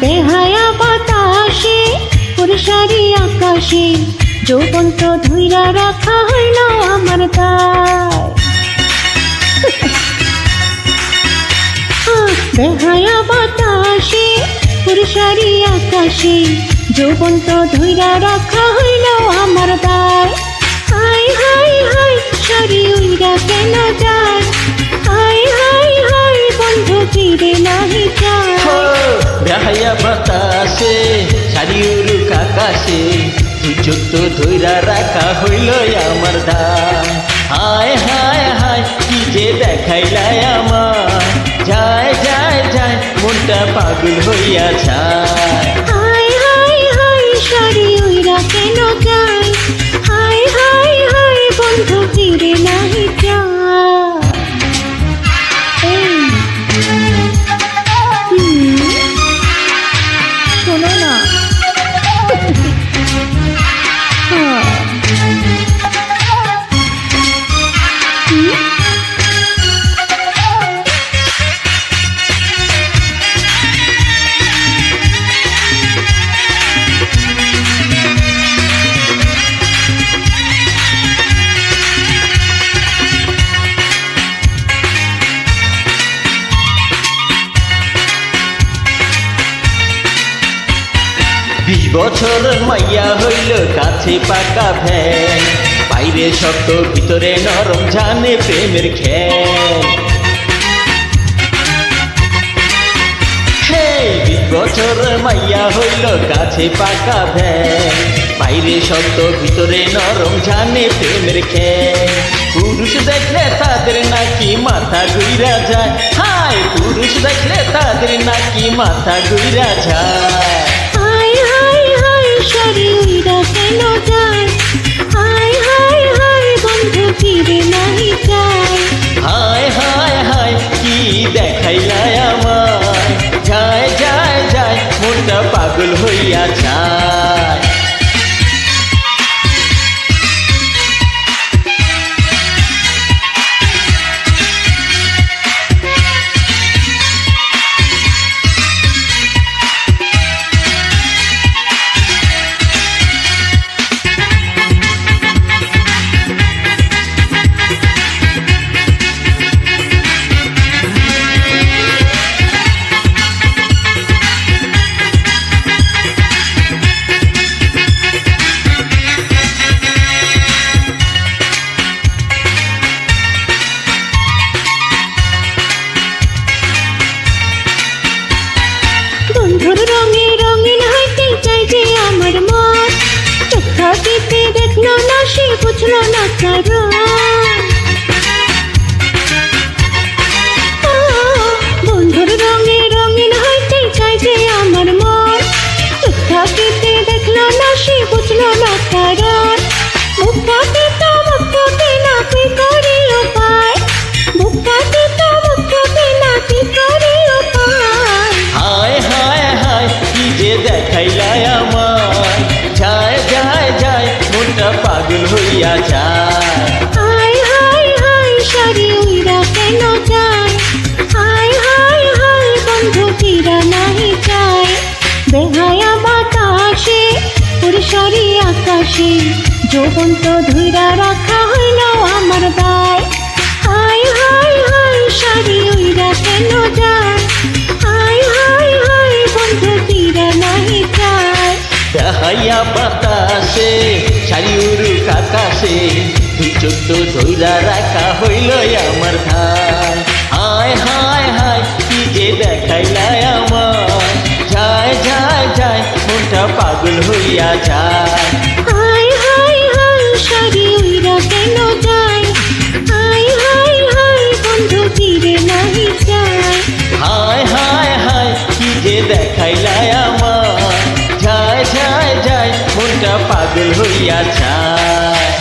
বেহায়া বাতাসে পুরুষারি আকাশে যৌবন তো ধুইরা রাখা হইল আমার দায়। বেহায়া বাতাসে পুরুষারি আকাশে যৌবন তো ধুইরা রাখা হইল আমার দায়। হাই হাই হাই শাড়ি উইরা কেন যায়, হাই হাই হাই বন্ধু ফিরে নাহি যায়। বেহায়া বাতাসে শাড়ি উড়ুক আকাশে তুই তো ধৈরা রাখা হইল আমার দায়। হায় হায় হায় কি যে দেখাইলাই আমার, যায় যায় যায় মনটা পাগল হইয়া যায়। হাই হাই হাই শাড়ি উইরা কেন যায়, হাই হাই হাই বন্ধু ফিরে নাহি যায়। শোনো না, বিশ বছর মাইয়া হইল কাছে পাকা ভ্যান, বাইরে শক্ত ভিতরে নরম জানে প্রেমের খেল। 20 বছর মাইয়া হইল কাছে পাকা ভ্যান, বাইরে শক্ত ভিতরে নরম জানে প্রেমের খেল। পুরুষ দেখলে তাদের নাকি মাথা ঘুইরা যায়, হায় পুরুষ দেখলে তাদের নাকি মাথা ঘুইরা যায়। শাড়ি উইরা কেন যায়, হাই হাই হাই বন্ধু ফিরে নাহি যায়। হায় হায় হায় কি দেখাইলাই আমায়, যায় যায় যায় মনটা পাগল হইয়া যায়। বন্ধুর রঙে রঙিন হইতে চাই যে আমার মন, চোখা টিপে দেখলো না সে বুঝলো না কারণ। বন্ধুর রঙে রঙিন হইতে চাই যে আমার মন, চোখা টিপে দেখলো না সে বুঝলো না কারণ। মুখটাতে তো মুখটাতে না কি করি উপায়, মুখটাতে তো মুখটাতে না কি করি উপায়। হায় হায় হায় কি যে দেখাইলাই আমায়, যায় যায় যায় মনটা পাগল হইয়া যায়। হাই হাই হাই শাড়ি উইরা কেন যায়, হাই হাই হাই বন্ধু ফিরা নাহি যায়। বেহায়া বাতাসে পুরুষারি আকাশে যৌবন তো ধুইরা রাখা হইল আমার দায়। হাই হাই হাই শাড়ি উইরা কেন যায়, হাই হাই হাই বন্ধু ফিরা নাহি যায়। বেহায়া বাতাসে শাড়ি উড়ুক আকাশে তুই তো ধৈরা রাখা হইল আমার ধান। হায় হায় হায় কি যে দেখাইলাই আমায়, যায় যায় যায় মনটা পাগল হইয়া যায়। হাই হাই হাই শাড়ি উইরা কেন যায়, হাই হাই হাই বন্ধু ফিরে নাহি যায়। হায় হায় হায় কি যে দেখাইলাই আমায়, যায় যায় যায় মনটা পাগল হইয়া যায়।